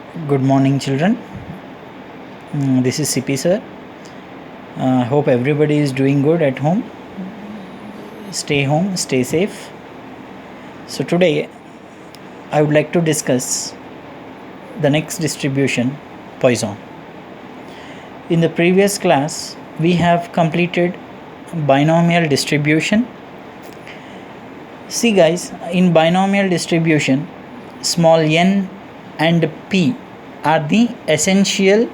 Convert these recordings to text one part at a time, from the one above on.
Good morning, children. This is CP sir. Hope everybody is doing good at home. Stay home, stay safe. So today I would like to discuss the next distribution, Poisson. In the previous class we have completed binomial distribution. See guys, in binomial distribution, small n and p are the essential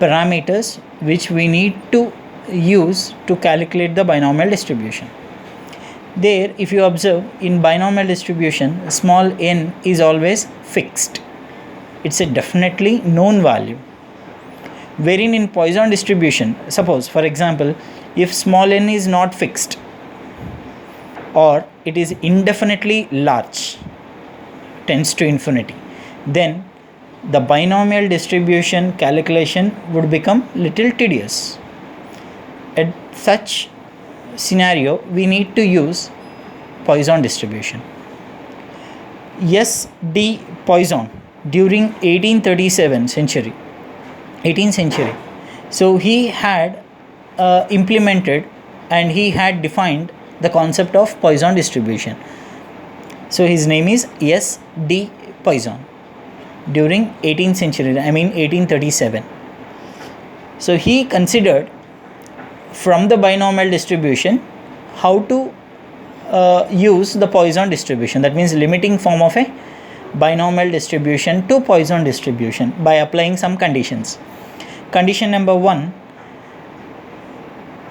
parameters which we need to use to calculate the binomial distribution. There, if you observe, in binomial distribution, small n is always fixed. It's a definitely known value. Wherein in Poisson distribution, suppose for example, if small n is not fixed or it is indefinitely large, tends to infinity, then the binomial distribution calculation would become little tedious. At such scenario, we need to use Poisson distribution. S. D. Poisson during 18th century. So he had implemented and he had defined the concept of Poisson distribution. So his name is S. D. Poisson during 18th century, 1837. So he considered from the binomial distribution how to use the Poisson distribution, that means limiting form of a binomial distribution to Poisson distribution by applying some conditions. Condition number 1,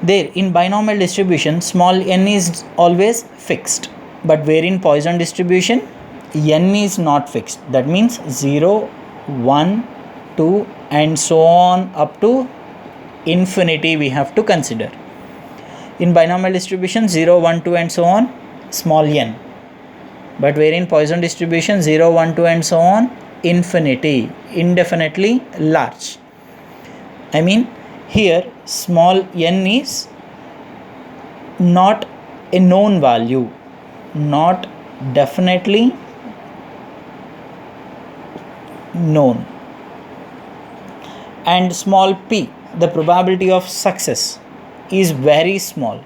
there in binomial distribution small n is always fixed, but where in Poisson distribution n is not fixed, that means 0, 1, 2 and so on up to infinity we have to consider. In binomial distribution 0, 1, 2 and so on small n, but where in Poisson distribution 0, 1, 2 and so on infinity, indefinitely large. Here small n is not a known value, not definitely known, and small p, the probability of success is very small.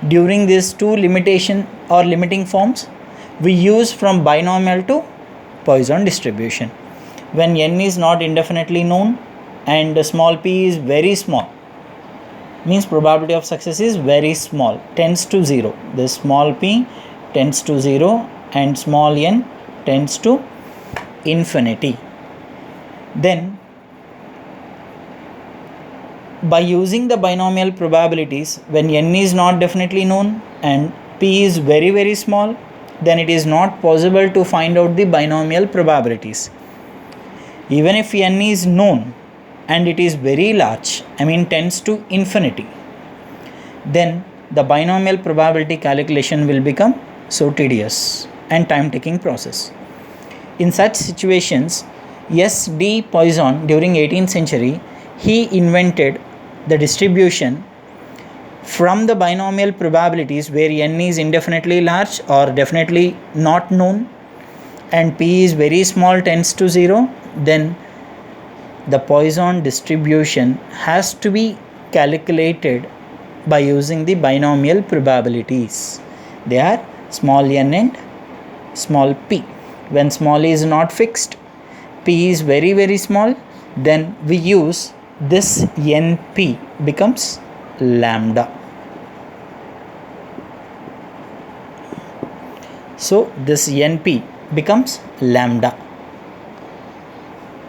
During these two limitation or limiting forms, we use from binomial to Poisson distribution. When n is not indefinitely known and small p is very small, means probability of success is very small, tends to 0. The small p tends to 0 and small n tends to infinity. Then by using the binomial probabilities, when n is not definitely known and p is very small, then it is not possible to find out the binomial probabilities. Even if n is known and it is very large, tends to infinity, then the binomial probability calculation will become so tedious and time taking process. In such situations, S. D. Poisson during 18th century, he invented the distribution from the binomial probabilities where n is indefinitely large or definitely not known and p is very small, tends to 0, then the Poisson distribution has to be calculated by using the binomial probabilities. They are small n and small p. When small is not fixed, p is very small, then we use this np becomes lambda. So this np becomes lambda.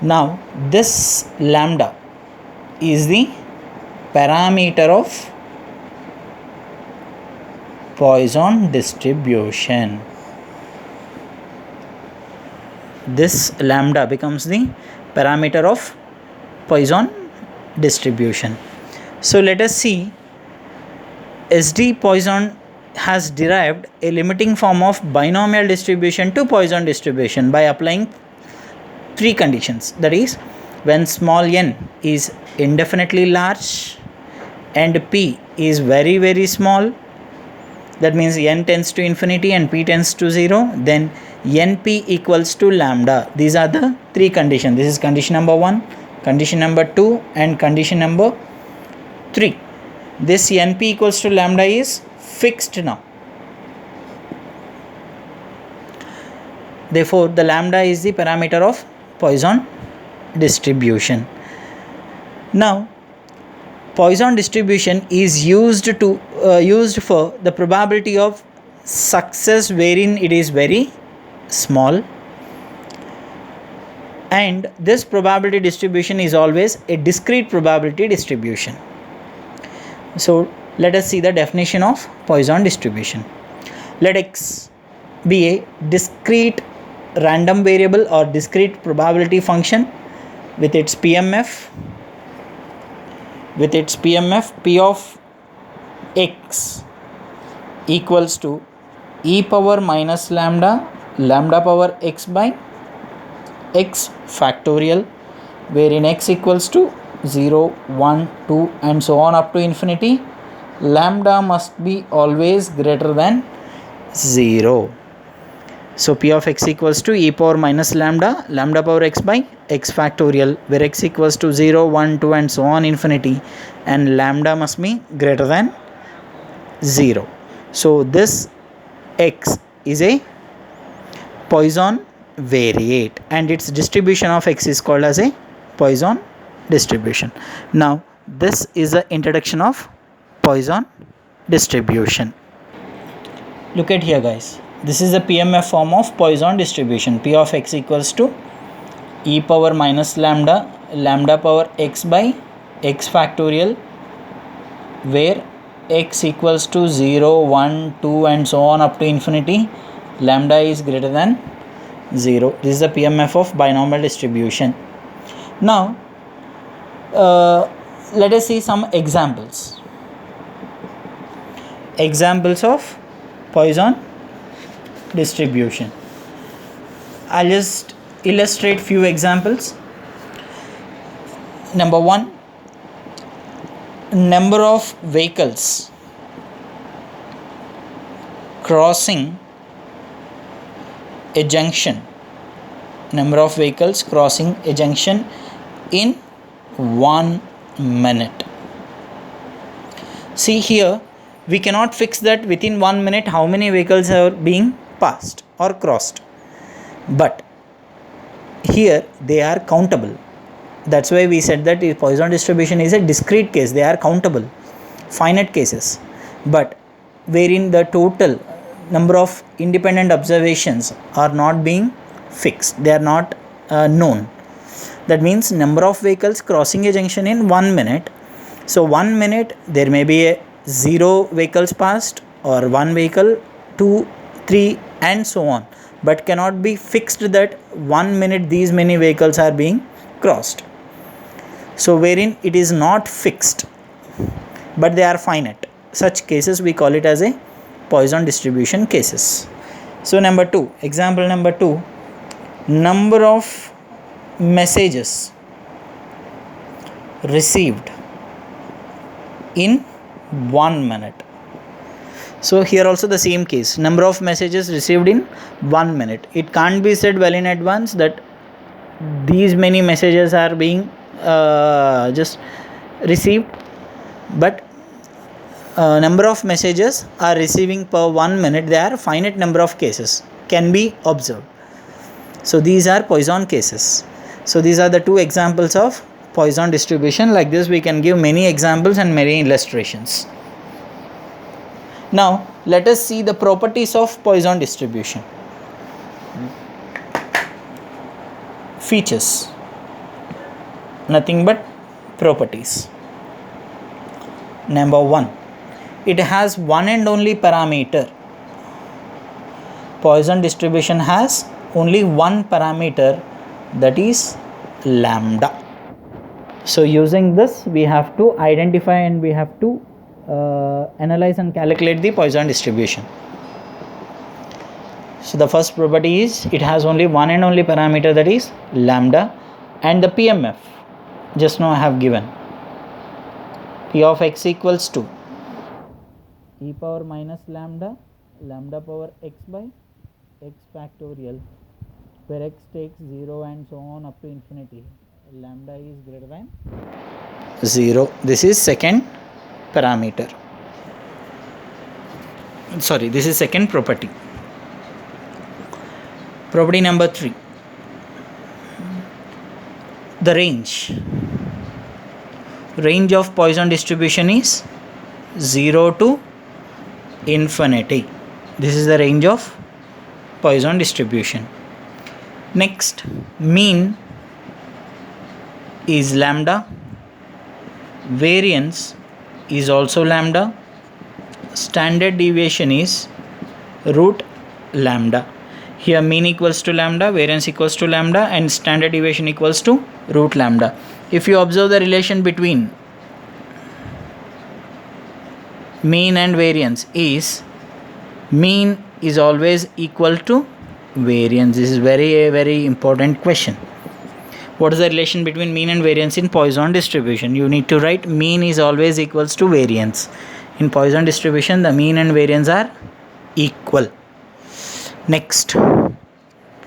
Now this lambda is the parameter of Poisson distribution. This lambda becomes the parameter of Poisson distribution. So let us see, S. D. Poisson has derived a limiting form of binomial distribution to Poisson distribution by applying three conditions, that is, when small n is indefinitely large and p is very small, that means n tends to infinity and p tends to 0, then NP equals to lambda. These are the three conditions. This is condition number 1, condition number 2 and condition number 3. This NP equals to lambda is fixed now. Therefore, the lambda is the parameter of Poisson distribution. Now, Poisson distribution is used for the probability of success wherein it is very small, and this probability distribution is always a discrete probability distribution. So let us see the definition of Poisson distribution. Let X be a discrete random variable or discrete probability function with its PMF P of X equals to e power minus lambda power x by x factorial, wherein x equals to 0, 1, 2 and so on up to infinity. Lambda must be always greater than 0. So P of x equals to e power minus lambda power x by x factorial, where x equals to 0, 1, 2 and so on infinity, and lambda must be greater than 0. So this x is a Poisson variate and its distribution of x is called as a Poisson distribution. Now this is the introduction of Poisson distribution. Look at here, guys. This is the PMF form of Poisson distribution. P of x equals to e power minus lambda power x by x factorial, where x equals to 0, 1, 2 and so on up to infinity. Lambda is greater than 0. This is the PMF of binomial distribution. Now let us see some examples of Poisson distribution. I'll just illustrate few examples. Number 1, number of vehicles crossing a junction in 1 minute. See here, we cannot fix that within 1 minute how many vehicles are being passed or crossed, but here they are countable. That's why we said that the Poisson distribution is a discrete case. They are countable, finite cases, but wherein the total number of independent observations are not being fixed, they are not known. That means number of vehicles crossing a junction in 1 minute. So 1 minute there may be a 0 vehicles passed or 1 vehicle, 2, 3 and so on, but cannot be fixed that 1 minute these many vehicles are being crossed. So wherein it is not fixed but they are finite, such cases we call it as a Poisson distribution cases. So number 2, example number 2, number of messages received in 1 minute. So here also the same case, number of messages received in 1 minute. It can't be said well in advance that these many messages are being just received, but number of messages are receiving per 1 minute. There are finite number of cases can be observed. So these are Poisson cases. So these are the 2 examples of Poisson distribution. Like this we can give many examples and many illustrations. Now let us see the properties of Poisson distribution. Features, nothing but properties. Number 1, it has one and only parameter. Poisson distribution has only one parameter, that is lambda. So using this we have to identify and we have to analyze and calculate the Poisson distribution. So the first property is it has only one and only parameter, that is lambda, and the PMF just now I have given. P of x equals to e power minus lambda power x by x factorial, where x takes 0 and so on up to infinity, lambda is greater than 0. This is second parameter. Sorry, this is second property. Property number 3. The range of Poisson distribution is 0 to infinity. This is the range of Poisson distribution. Next, mean is lambda, variance is also lambda, standard deviation is root lambda. Here mean equals to lambda, variance equals to lambda, and standard deviation equals to root lambda. If you observe the relation between mean and variance, is mean is always equal to variance. This is very important question. What is the relation between mean and variance in Poisson distribution? You need to write mean is always equals to variance. In Poisson distribution, the mean and variance are equal. Next,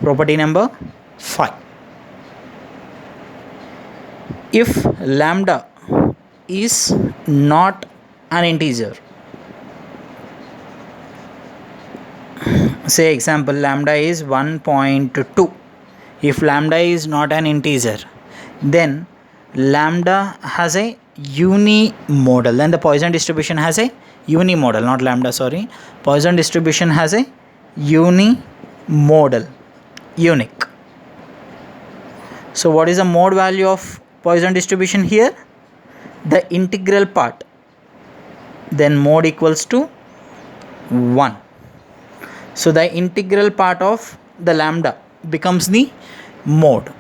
property number 5. If lambda is not an integer, say example lambda is 1.2. If lambda is not an integer, then lambda has a unimodal. Then the Poisson distribution has a unimodal, not lambda, sorry. Poisson distribution has a unimodal, unique. So what is the mode value of Poisson distribution here? The integral part. Then mode equals to 1. So the integral part of the lambda becomes the mode,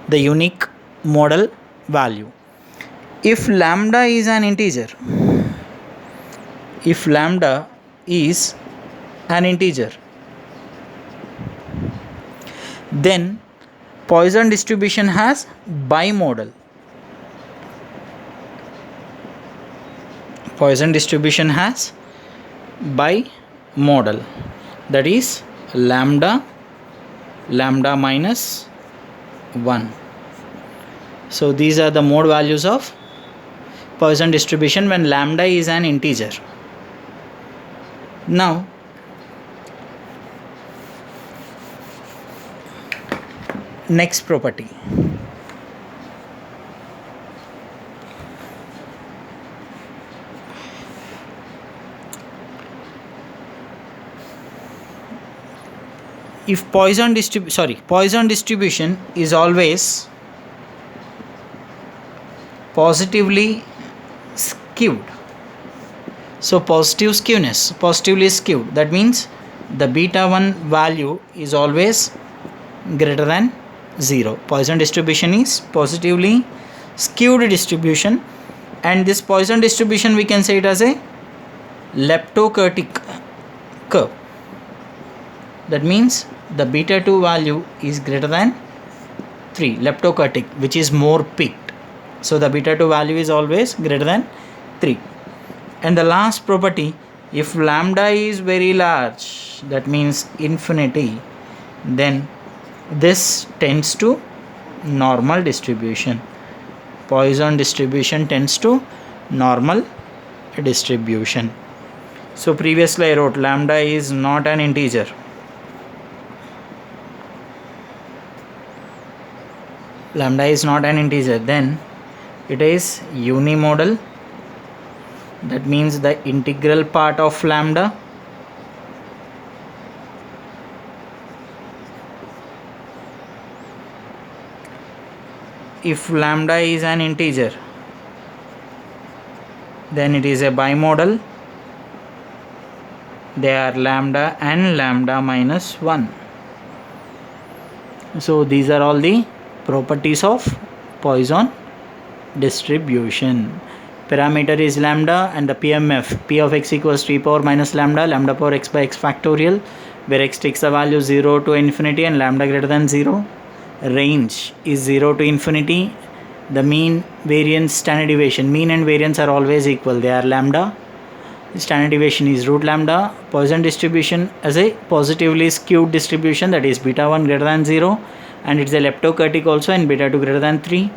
the unique modal value. If lambda is an integer, then Poisson distribution has bimodal. Poisson distribution has bimodal, that is lambda minus 1. So these are the mode values of Poisson distribution when lambda is an integer. Now next property. If Poisson distribution is always positively skewed. So positively skewed, that means the beta 1 value is always greater than 0. Poisson distribution is positively skewed distribution, and this Poisson distribution we can say it as a leptokurtic curve. That means the beta 2 value is greater than 3, leptokurtic, which is more peaked. So the beta 2 value is always greater than 3. And the last property, if lambda is very large, that means infinity, then this tends to normal distribution. Poisson distribution tends to normal distribution. So previously I wrote lambda is not an integer. Lambda is not an integer, then it is unimodal. That means the integral part of lambda if lambda is an integer, then it is a bimodal. They are lambda and lambda minus 1. So these are all the properties of Poisson distribution. Parameter is lambda, and the PMF, P of x equals 3 power minus lambda power x by x factorial, where x takes the value 0 to infinity and lambda greater than 0. Range is 0 to infinity. The mean, variance, standard deviation, mean and variance are always equal. They are lambda Standard deviation is root lambda. Poisson distribution as a positively skewed distribution, that is beta 1 greater than 0, and it's a leptokurtic also, and beta 2 greater than 3.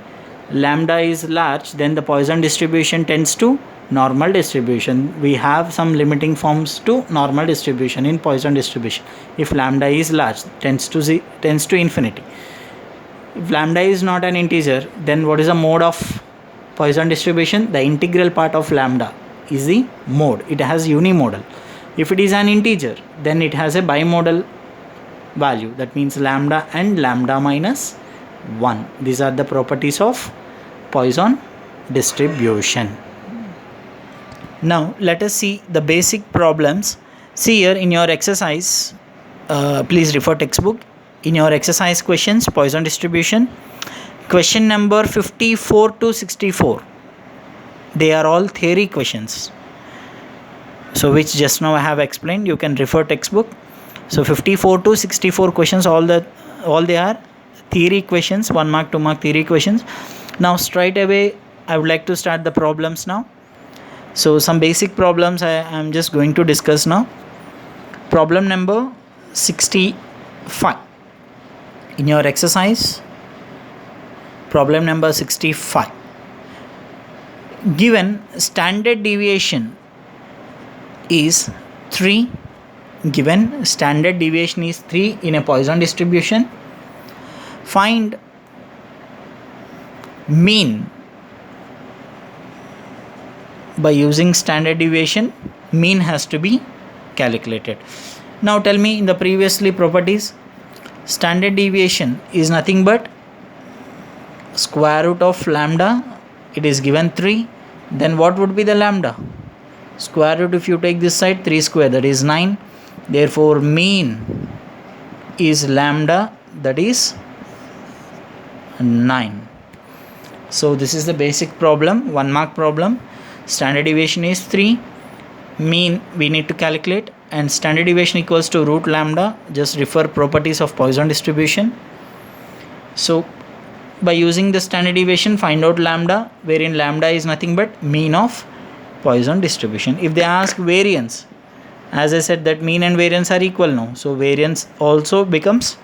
Lambda is large, then the Poisson distribution tends to normal distribution. We have some limiting forms to normal distribution in Poisson distribution. If lambda is large, tends to infinity. If lambda is not an integer, then what is the mode of Poisson distribution? The integral part of lambda is the mode. It has unimodal. If it is an integer, then it has a bimodal value. That means lambda and lambda minus 1. These are the properties of Poisson distribution. Now let us see the basic problems. See here in your exercise, please refer textbook. In your exercise questions, Poisson distribution, question number 54 to 64, they are all theory questions, so which just now I have explained. You can refer textbook. So 54 to 64 questions, all they are theory questions, 1 mark 2 mark theory questions. Now straight away I would like to start the problems now. So some basic problems I am just going to discuss now. Problem number 65 in your exercise, problem number 65. Given standard deviation is 3, given standard deviation is 3 in a Poisson distribution, find mean. By using standard deviation, mean has to be calculated. Now tell me, in the previously properties, standard deviation is nothing but square root of lambda. It is given 3. Then what would be the lambda? Square root, if you take this side, 3 square, that is 9. Therefore mean is lambda, that is 9. So this is the basic problem, 1 mark problem. Standard deviation is 3, mean we need to calculate, and standard deviation equals to root lambda. Just refer properties of Poisson distribution. So by using the standard deviation, find out lambda, wherein lambda is nothing but mean of Poisson distribution. If they ask variance, as I said that mean and variance are equal now, so variance also becomes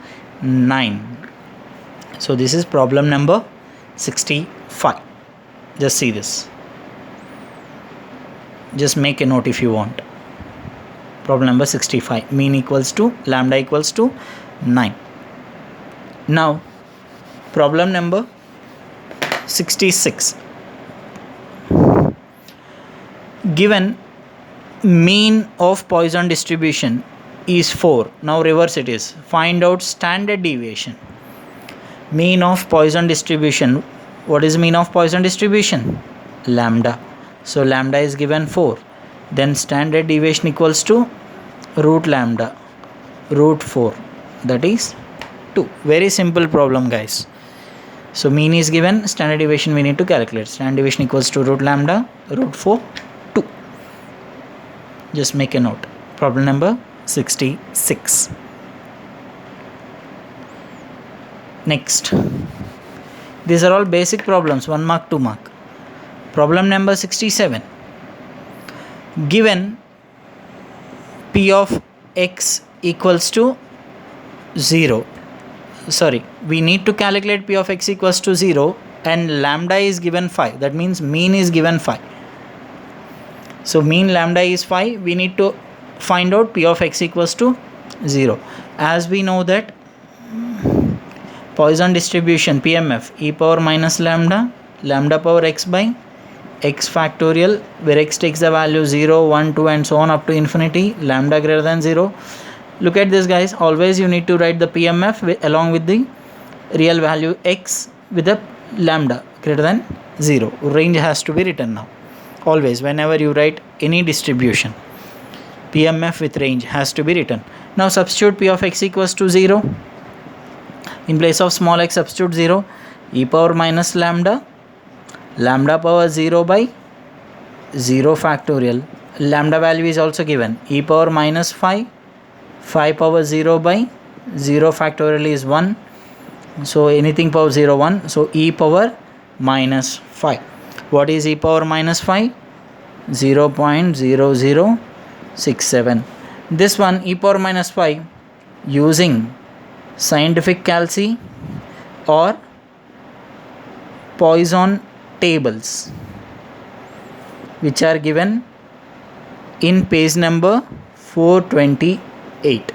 9. So this is problem number 65. Just see this. Just make a note if you want. Problem number 65, mean equals to lambda equals to 9. Now problem number 66. Given mean of Poisson distribution is 4. Now reverse it is. Find out standard deviation. Mean of Poisson distribution. What is mean of Poisson distribution? Lambda. So lambda is given 4. Then standard deviation equals to root lambda, root 4, that is 2. Very simple problem, guys. So mean is given, standard deviation we need to calculate. Standard deviation equals to root lambda, root 4, 2. Just make a note. Problem number 66. Next. These are all basic problems, 1 mark, 2 mark. Problem number 67. Given P of x equals to 0. Sorry, we need to calculate P of x equals to 0 and lambda is given 5. That means mean is given 5. So mean lambda is 5. We need to find out P of x equals to 0. As we know that Poisson distribution PMF, e power minus lambda, lambda power x by x factorial, where x takes the value 0, 1, 2 and so on up to infinity, lambda greater than 0. Look at this, guys. Always you need to write the PMF along with the real value x with the lambda greater than 0. Range has to be written now. Always whenever you write any distribution, PMF with range has to be written. Now substitute P of x equals to 0. In place of small x, substitute 0. E power minus lambda, lambda power 0 by 0 factorial. Lambda value is also given. E power minus 5. 5 power 0 by 0 factorial is 1. So anything power 0, 1. So e power minus 5. What is e power minus 5? 0.0067. This one e power minus 5 using scientific calci or Poisson tables, which are given in page number 428.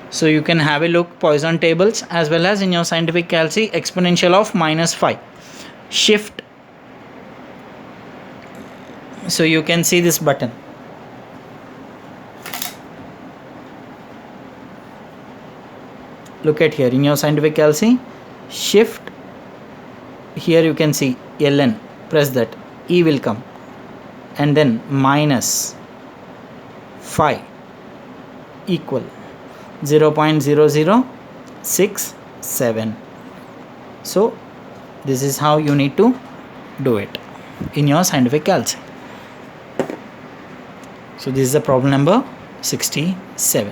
So you can have a look Poisson tables as well as in your scientific calci exponential of -5 shift. So you can see this button. Look at here in your scientific calci shift. Here you can see ln, press that, e will come, and then -5 equal 0.0067. So this is how you need to do it in your scientific calci. So this is the problem number 67.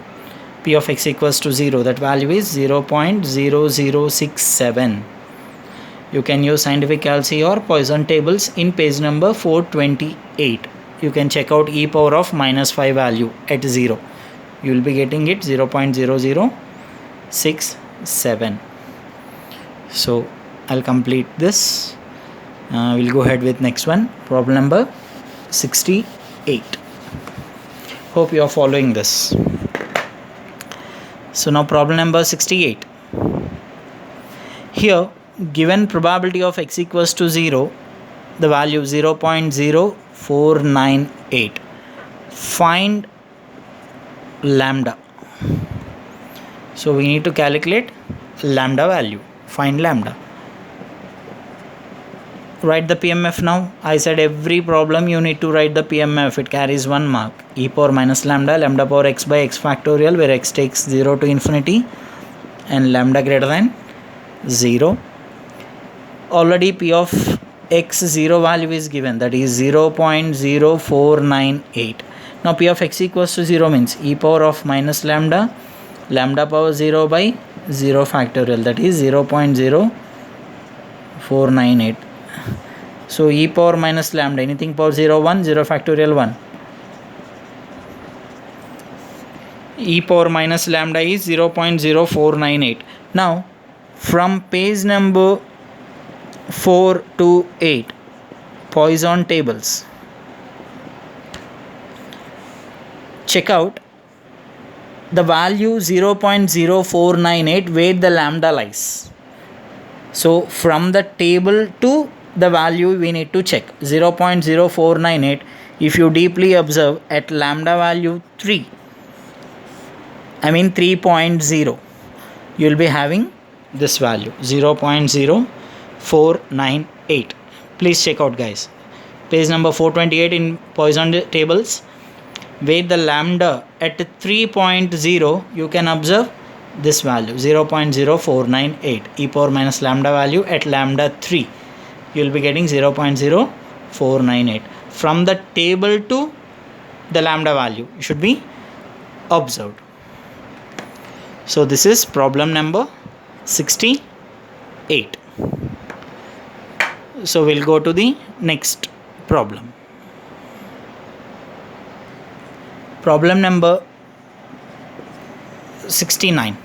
P of x equals to 0, that value is 0.0067. You can use scientific calci or Poisson tables in page number 428. You can check out e power of -5 value at 0. You will be getting it 0.0067. So I'll complete this. We'll go ahead with next one, problem number 68. Hope you are following this. So now problem number 68. Here given probability of x equals to 0, the value 0.0498. Find lambda. So we need to calculate lambda value. Find lambda. Write the PMF now. I said every problem you need to write the PMF. It carries 1 mark. E power minus lambda, lambda power x by x factorial, where x takes 0 to infinity and lambda greater than 0. Already P of x 0 value is given, that is 0.0498. Now P of x equals to 0 means e power of minus lambda, lambda power 0 by 0 factorial, that is 0.0498. So e power minus lambda, anything power 0, 1, 0 factorial 1. E power minus lambda is 0.0498. Now from page number 4 to 8, Poisson tables, check out the value 0.0498 where the lambda lies. So from the table to the value we need to check 0.0498. If you deeply observe at lambda value 3.0, you will be having this value 0.0498. Please check out, guys, page number 428 in Poisson tables, where the lambda at 3.0 you can observe this value 0.0498. E power minus lambda value at lambda 3 you will be getting 0.0498. From the table to the lambda value should be observed. So this is problem number 68. So we'll go to the next problem. Problem number 69.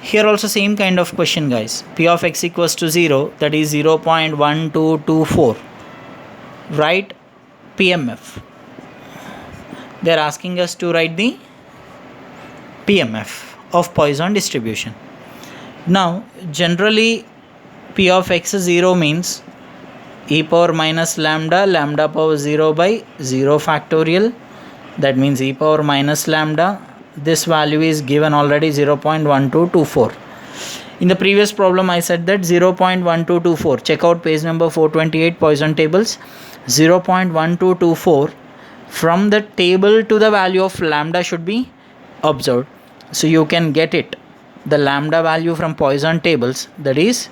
Here also same kind of question, guys. P of x equals to 0, that is 0.1224. Write PMF. They are asking us to write the PMF of Poisson distribution. Now generally P of x 0 means e power minus lambda, lambda power 0 by 0 factorial, that means e power minus lambda. This value is given already 0.1224. In the previous problem I said that 0.1224. check out page number 428 Poisson tables. 0.1224 from the table to the value of lambda should be observed. So you can get it, the lambda value from Poisson tables, that is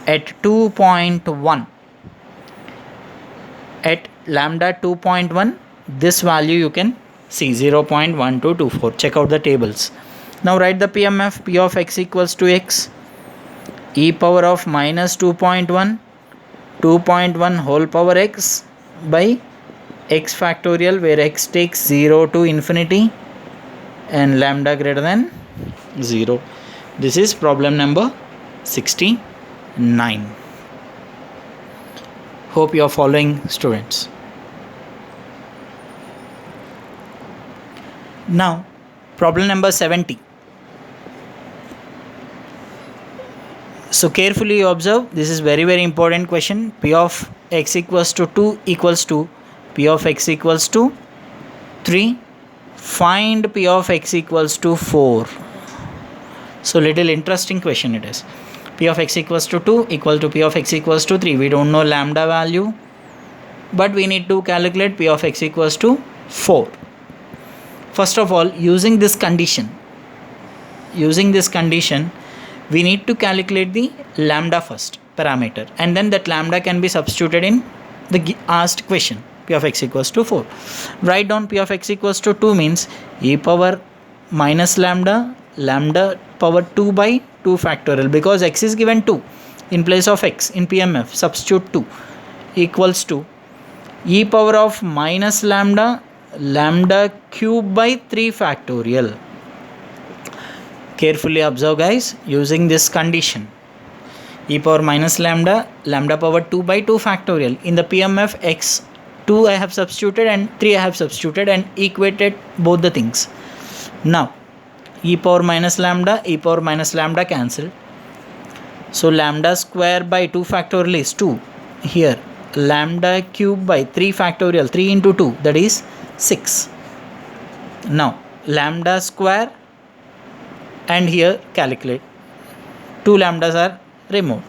at 2.1. At lambda 2.1, this value you can see 0.1224. check out the tables. Now write the PMF. P of x equals to x, e power of minus 2.1 2.1 whole power x by x factorial, where x takes 0 to infinity and lambda greater than 0. This is problem number 69. Hope you are following, students. Now problem number 70. So carefully you observe, this is very important question. P of x equals to 2 equals to P of x equals to 3. Find P of x equals to 4. So little interesting question it is. P of x equals to 2 equal to P of x equals to 3. We don't know lambda value, but we need to calculate P of x equals to 4. First of all, using this condition, we need to calculate the lambda first parameter, and then that lambda can be substituted in the asked question. P of x equals to 4. Write down P of x equals to 2 means e power minus lambda power 2 by 2 factorial, because x is given 2 in place of x in PMF, substitute 2 equals to e power of minus lambda cube by 3 factorial. Carefully observe guys, using this condition, e power minus lambda power 2 by 2 factorial. In the PMF, x 2 I have substituted and 3 I have substituted and equated both the things. Now e power minus lambda cancel. So lambda square by 2 factorial is 2. Here lambda cube by 3 factorial, 3 into 2, that is 6. Now lambda square, and here calculate, 2 lambdas are removed,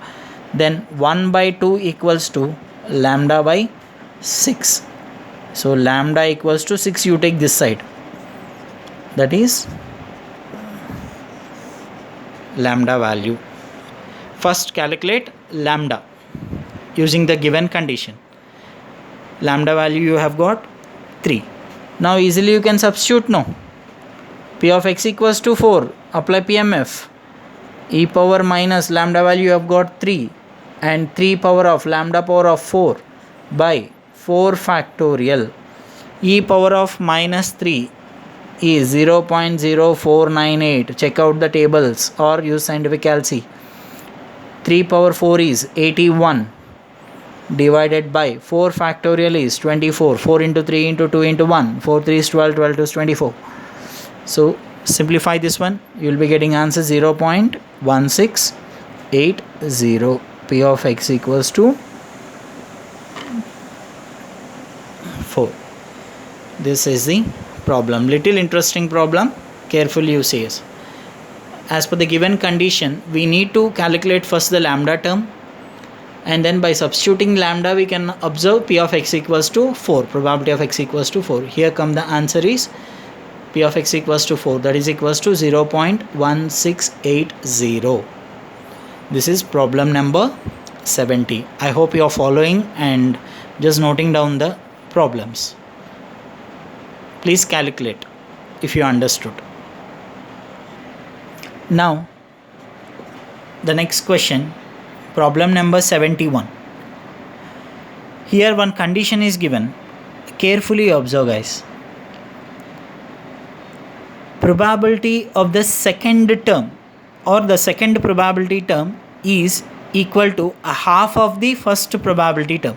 then 1 by 2 equals to lambda by 6. So lambda equals to 6, you take this side, that is lambda value. First calculate lambda using the given condition. Lambda value you have got 3. Now easily you can substitute, no? P of x equals to 4, apply PMF. E power minus lambda value you have got 3, and 3 power of lambda power of 4 by 4 factorial. E power of minus 3 is 0.0498. Check out the tables or use scientific calci. 3 power 4 is 81 divided by 4 factorial is 24. 4 into 3 into 2 into 1. 4 3 is 12, 12 2 is 24. So simplify this one, you will be getting answer 0.1680. P of x equals to 4. This is the problem. Little interesting problem. Carefully you see it. As per the given condition, we need to calculate first the lambda term, and then by substituting lambda we can observe P of x equals to 4. Probability of x equals to 4. Here come the answer is P of x equals to 4, that is equals to 0.1680. This is problem number 70. I hope you are following and just noting down the problems. Please calculate if you understood. Now the next question, problem number 71. Here one condition is given. Carefully observe guys. Probability of the second term or the second probability term is equal to a half of the first probability term.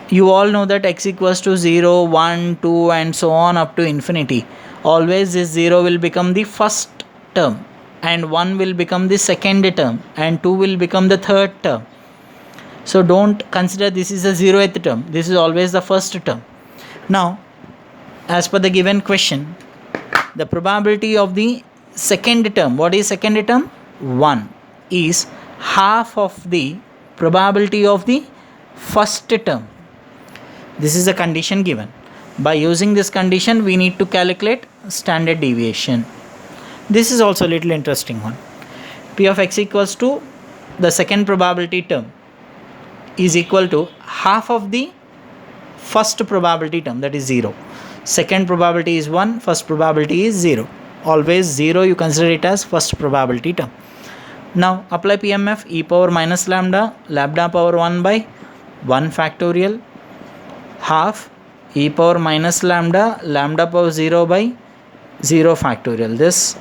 You all know that x equals to 0, 1, 2 and so on up to infinity. Always this 0 will become the first term, and 1 will become the second term, and 2 will become the third term. So don't consider this is the 0th term. This is always the first term. Now as per the given question, the probability of the second term, what is second term? 1 is half of the probability of the first term. This is the condition given. By using this condition, we need to calculate standard deviation. This is also a little interesting one. P of x equals to the second probability term is equal to half of the first probability term, that is 0. Second probability is 1, first probability is 0. Always 0 you consider it as first probability term. Now apply PMF, e power minus lambda, lambda power 1 by 1 factorial, half e power minus lambda, lambda power 0 by 0 factorial. This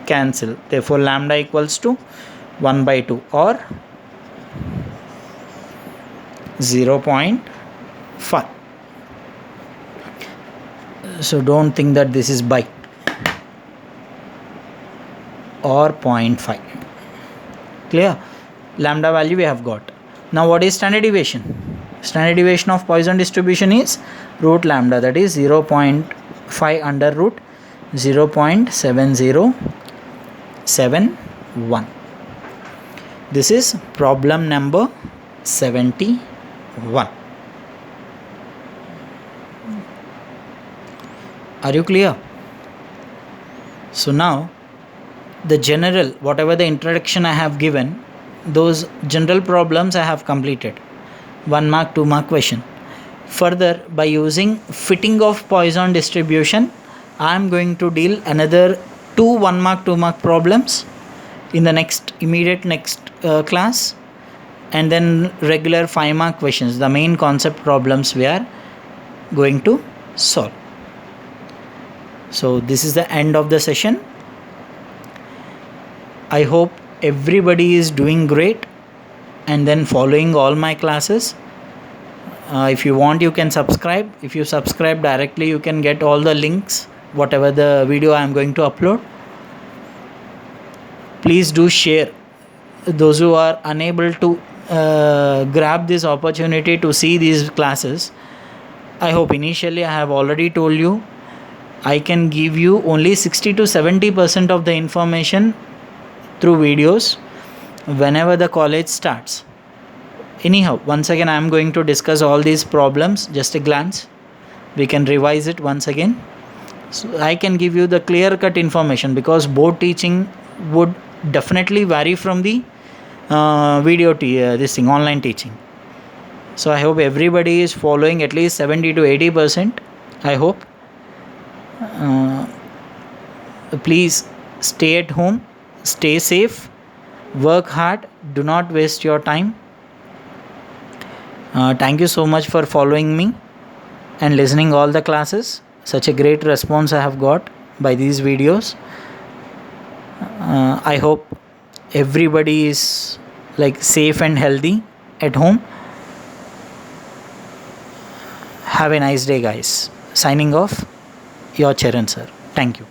cancel. Therefore lambda equals to 1 by 2 or 0.5. So don't think that this is by, or 0.5. Clear? Lambda value we have got. Now what is standard deviation? Standard deviation of Poisson distribution is root lambda, that is 0.5 under root 0.7071. This is problem number 71. Are you clear? So now the general, whatever the introduction I have given, those general problems I have completed. 1 mark, 2 mark question. Further, by using fitting of Poisson distribution, I am going to deal another 2 1 mark, 2 mark problems in the immediate next class, and then regular 5 mark questions, the main concept problems we are going to solve. So this is the end of the session. I hope everybody is doing great and then following all my classes. If you want, you can subscribe. If you subscribe directly, you can get all the links, whatever the video I am going to upload. Please do share. Those who are unable to grab this opportunity to see these classes, I hope initially I have already told you, I can give you only 60 to 70% of the information through videos whenever the college starts. Anyhow, once again I am going to discuss all these problems, just a glance. We can revise it once again. So I can give you the clear-cut information, because board teaching would definitely vary from the online teaching. So I hope everybody is following at least 70 to 80%. I hope. Please stay at home, stay safe, work hard, do not waste your time. Thank you so much for following me and listening all the classes. Such a great response I have got by these videos. I hope everybody is safe and healthy at home. Have a nice day, guys. Signing off, your Charan sir. Thank you.